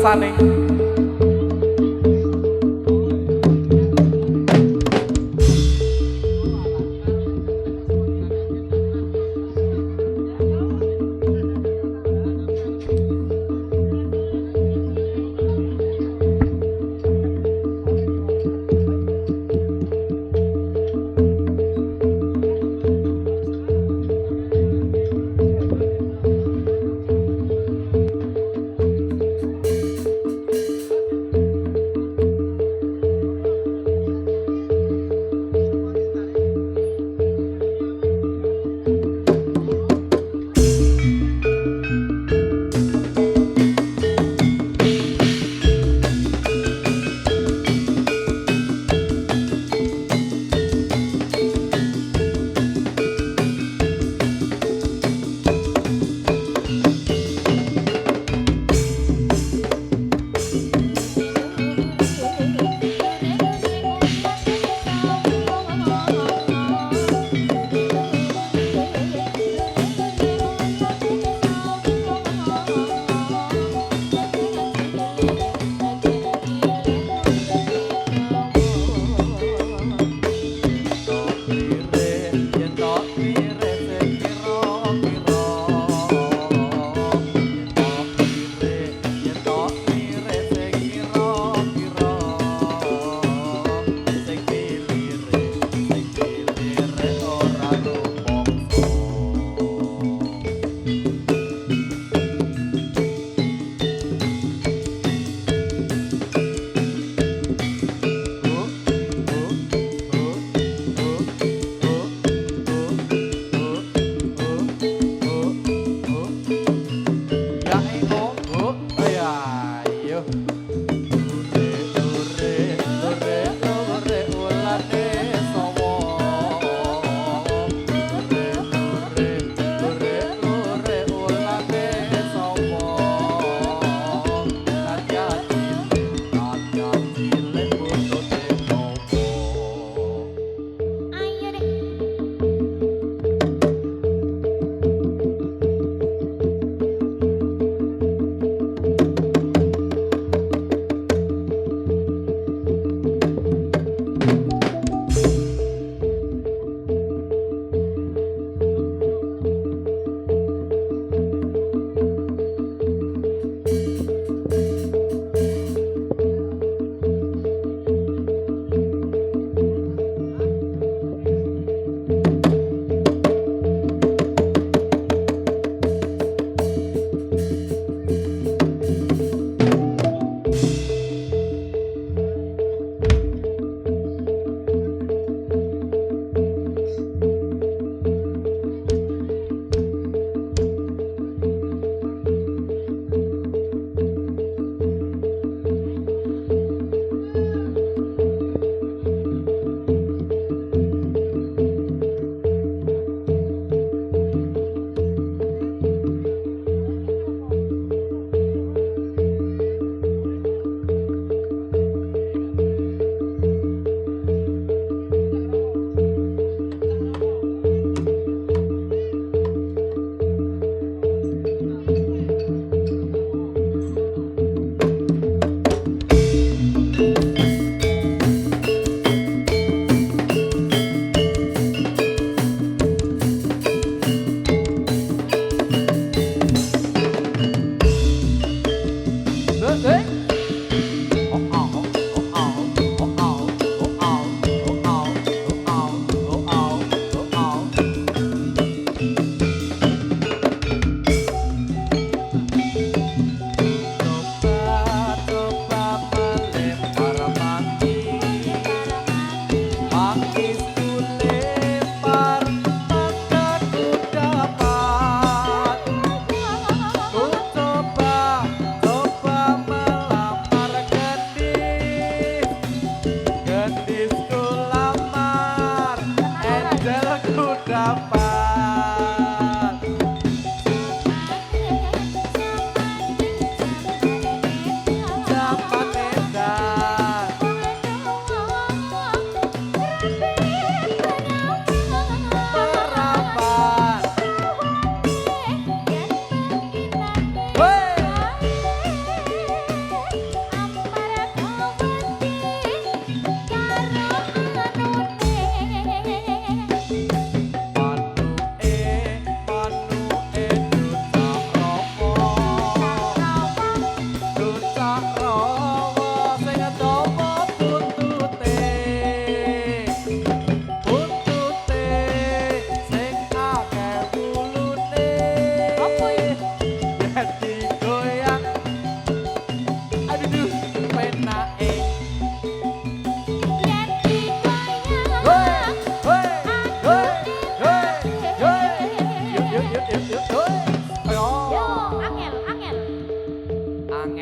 Sane.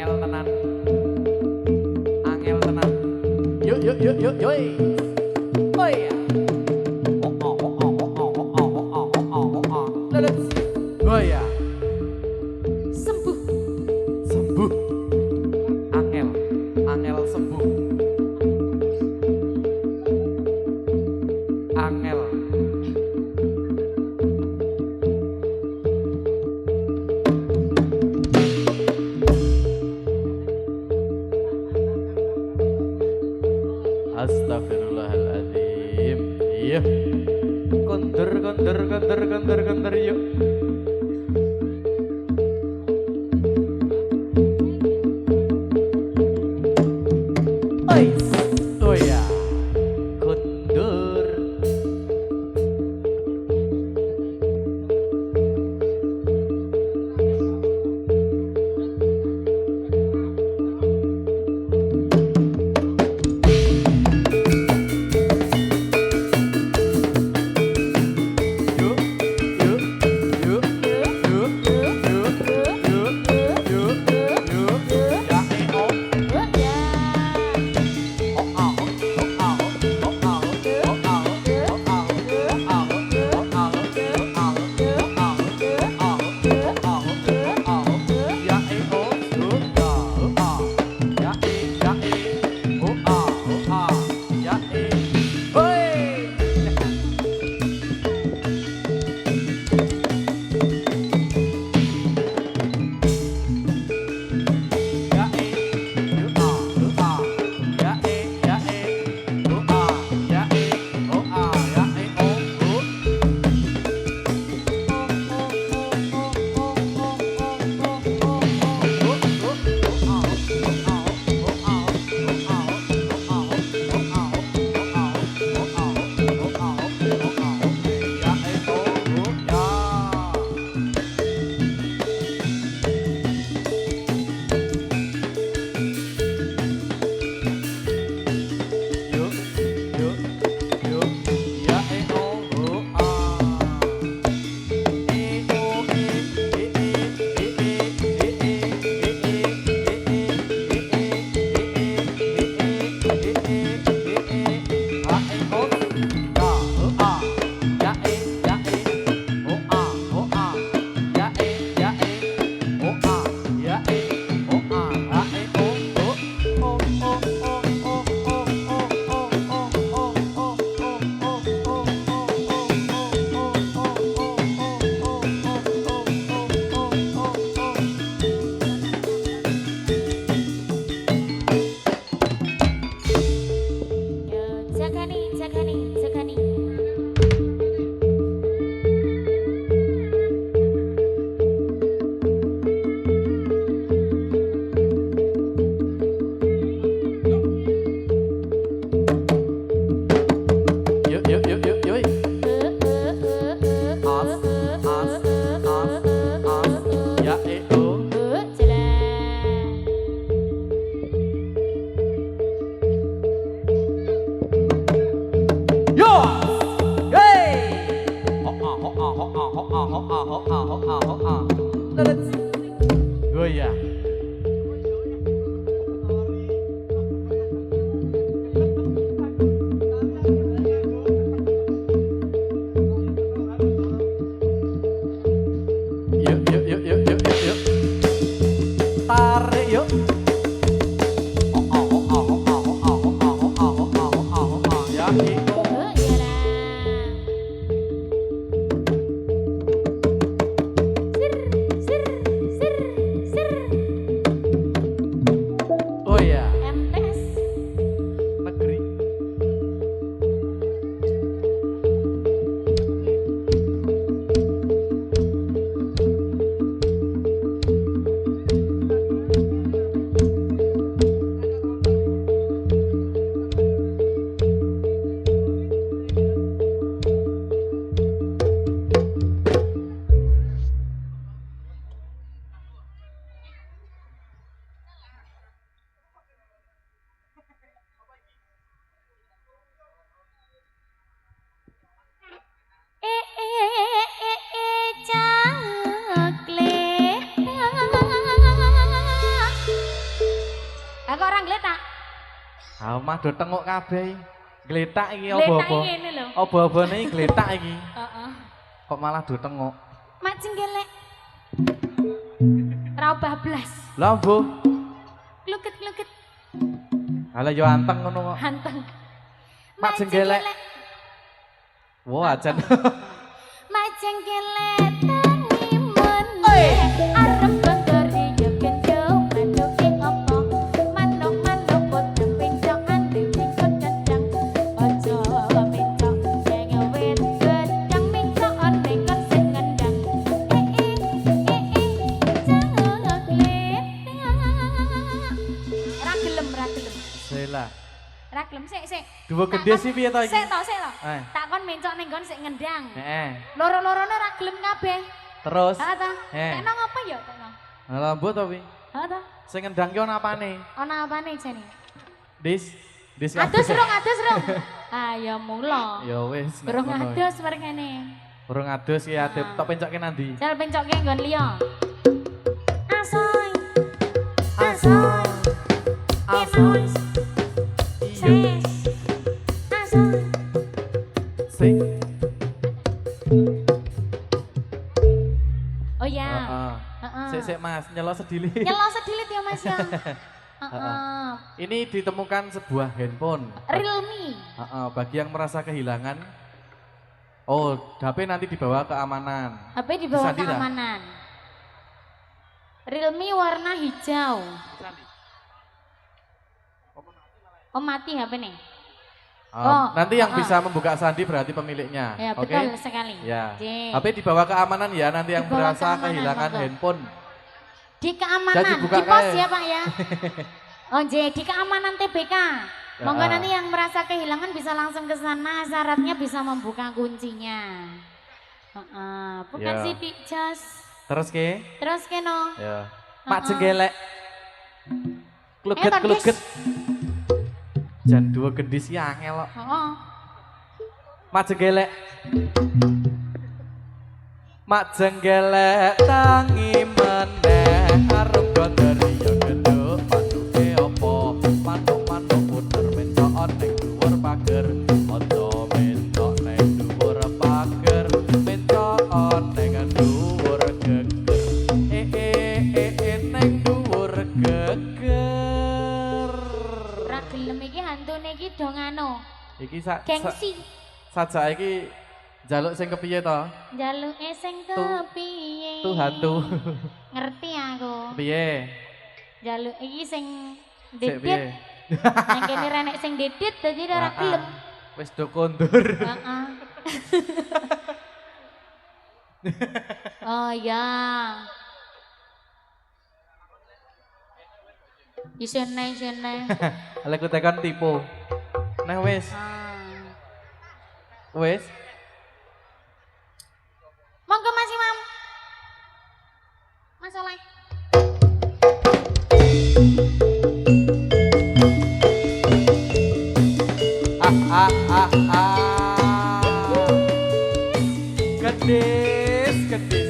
angel tenan. Angel tenan. Yuk yuk yuk yuk yuk. Oh iya. Lelet. Oh iya. Sembuh. Sembuh. Angel. Angel sembuh. Angel. Astagfirullahaladzim. Iya. Kondur, kondur, kondur, kondur, kondur, yuk. Ois. Oh ya. Kondur. Yuk, yuk. Ah, mah do tengok kabeh. Gletak iki Gletak apa-apa. iki ngene lho. Apa-apane iki gletak iki. Heeh. Kok malah do tengok. Mak jenggelek. Ra bablas. Lah, Bu. Kluket-kluket. Ala yo anteng ngono kok. Hanteng. Mak jenggelek. Wah, ajan. Mak jenggelek tangi meneh. Arep gondori yo gendho manuke apa. Manuk-manuk potong pencokan dipikut dadang. Aja mencok yang wit gedang mencokon nekon sing ngendang. Jangan glet. Ra gelem. Sela. Ra gelem sik. Dua gede sih piye to iki? Sik to. Eh. Takon mencok ning nggon sik ngendang. Heeh. Loro-lorone ra gelem kabeh. Terus. Ha ta? Eh. Tekno ngopo ya tekno? Lah mbok to pi? Ha ta? Sing ngendang ki ana apane? Ana apane jane? Dis Adus rung. Ah ya mula. Ya wis. nek Burung ngono. adus mergane. Burung adus ki adep tok pencoke nandi. Jal pencoke nggon liya. Asoy. Asoy. Asoy. Iya. Asoy. Sing. Oh ya. Heeh. Sik Mas, nyelo sedili. Nyelo sedilit ya Mas ya. Heeh. Ini ditemukan sebuah handphone. Realme. Bagi yang merasa kehilangan. Oh, HP nanti dibawa keamanan. HP dibawa Sandi dah? keamanan. Realme warna hijau. Oh mati HP nih. Nanti yang bisa membuka sandi berarti pemiliknya. Ya Oke? betul sekali. Ya. J. HP dibawa keamanan ya nanti yang Dibawa merasa keamanan, kehilangan monggo. handphone. Di keamanan, Jadi buka di pos kayak- ya Pak ya. Oh J, di keamanan TBK. Monggo Ya. nanti yang merasa kehilangan bisa langsung ke sana. Syaratnya bisa membuka kuncinya. Bukan Ya. sidik jos. Terus ke? Terus keno. Ya. Mak jenggelek. Kluget Tadis. kluget. Jan dua gendis ya angel kok. Mak jenggelek. Mak jenggelek tangi meneh arep gondori yo genduk panuke opo manuk-manuk puter mencok ning dhuwur pager aja mencok ning dhuwur pager mencok ning dhuwur geger ning dhuwur geger. Ra gelem iki hantune iki dong anu. Iki Gengsi. sajak iki njaluk sing kepiye to? Jaluke sing kepiye? Tuh hantu. Ngerti aku. Piye? Jaluk iki sing Sik didit. piye? Nang kene renek sing didit dadi ora gelem. Wis do kondur. Heeh. Oh ya. Isene. Lek tekan tipu. Nah wis, wis. Monggo Mas Imam. Mas Oleh. Gedis, gedis.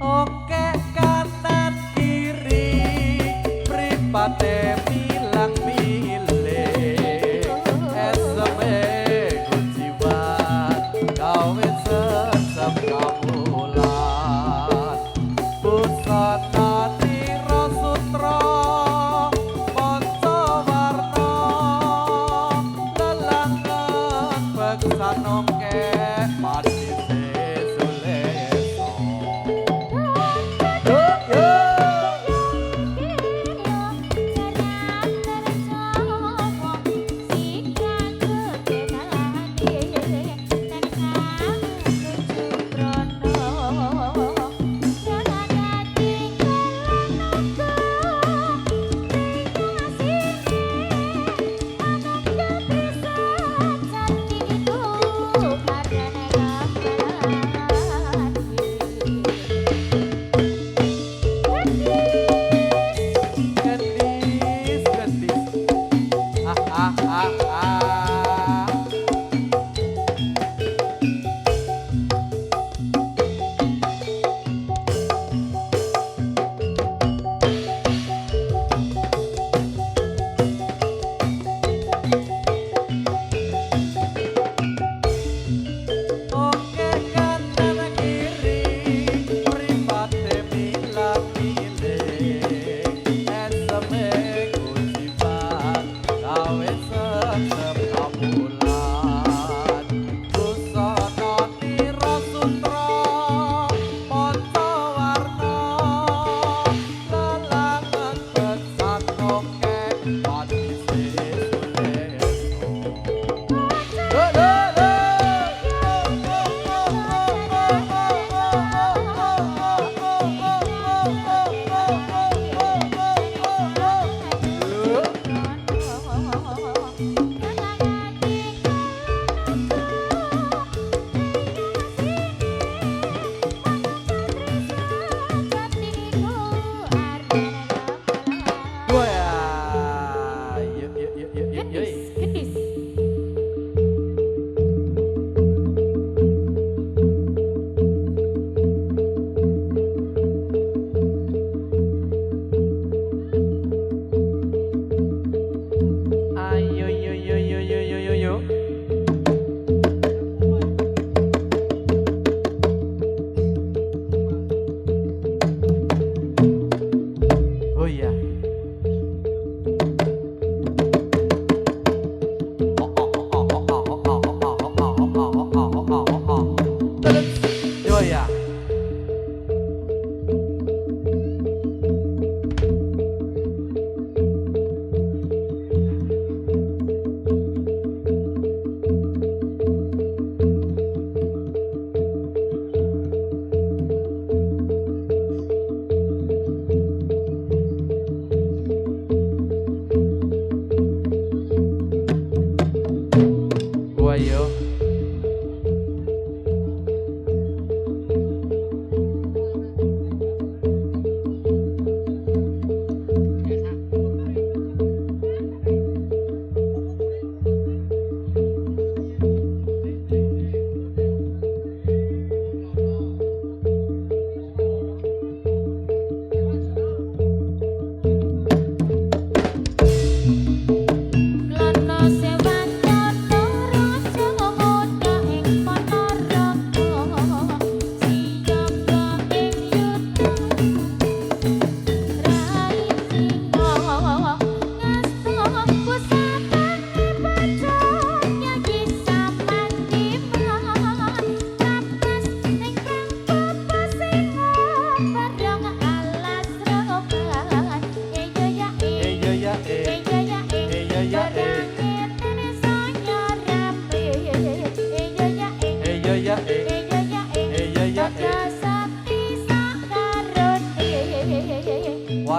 Oke kanan kiri, pripate bilang milih. SME kunciwan, kawin sesem kamulan. Busana Tiro Sutra, Pancawarna, lelangan beksan oke, madise suleso. Yo yo.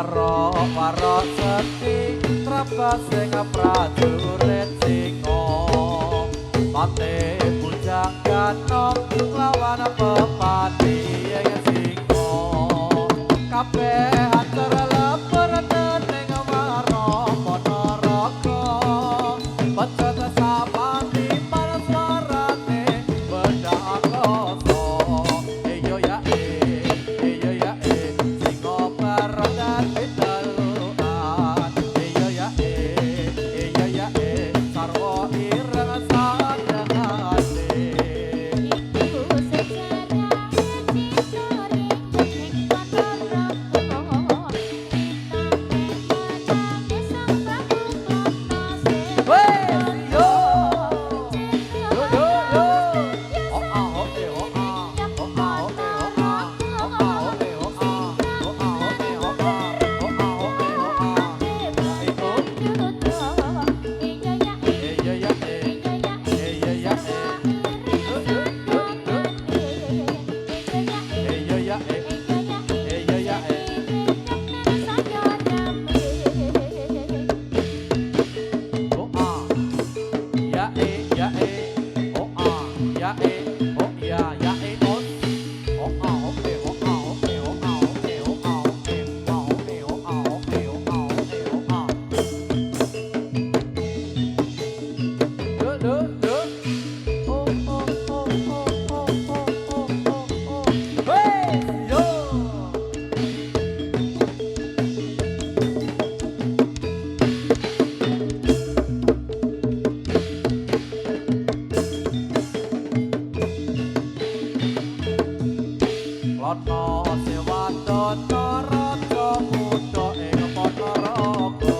Waro seti trabas sing prajurit singa mate bujang ganom lawan pepati ing singa kabeh antara lepur dening waro Ponorogo becet sapani panas warane beda koso iyo ya singa barodan pitaluan iyo ya sarwa ireng sadangane Iku sejarah historing dening Ponorogo ditake sang Prabu Karna wes yo Lono sewadana raja muda ing Ponorogo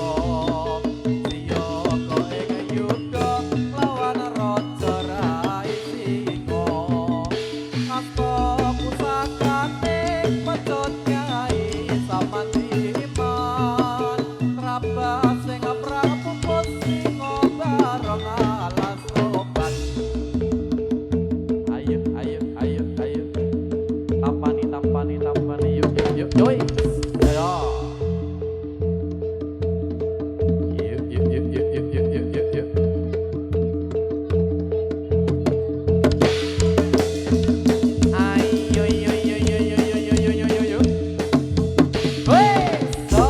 siya ka ing yuda lawan raja Rai Singa apa pusakane pecut Kyai Samandiman trabas sing Prabu Singa bareng alas obat ayo tampani yuk yoi ayo yuk ayo wes so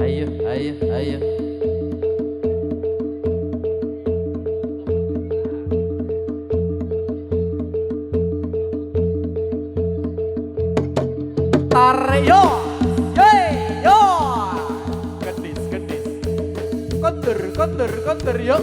ayo tarik yo yo gedis kondur yo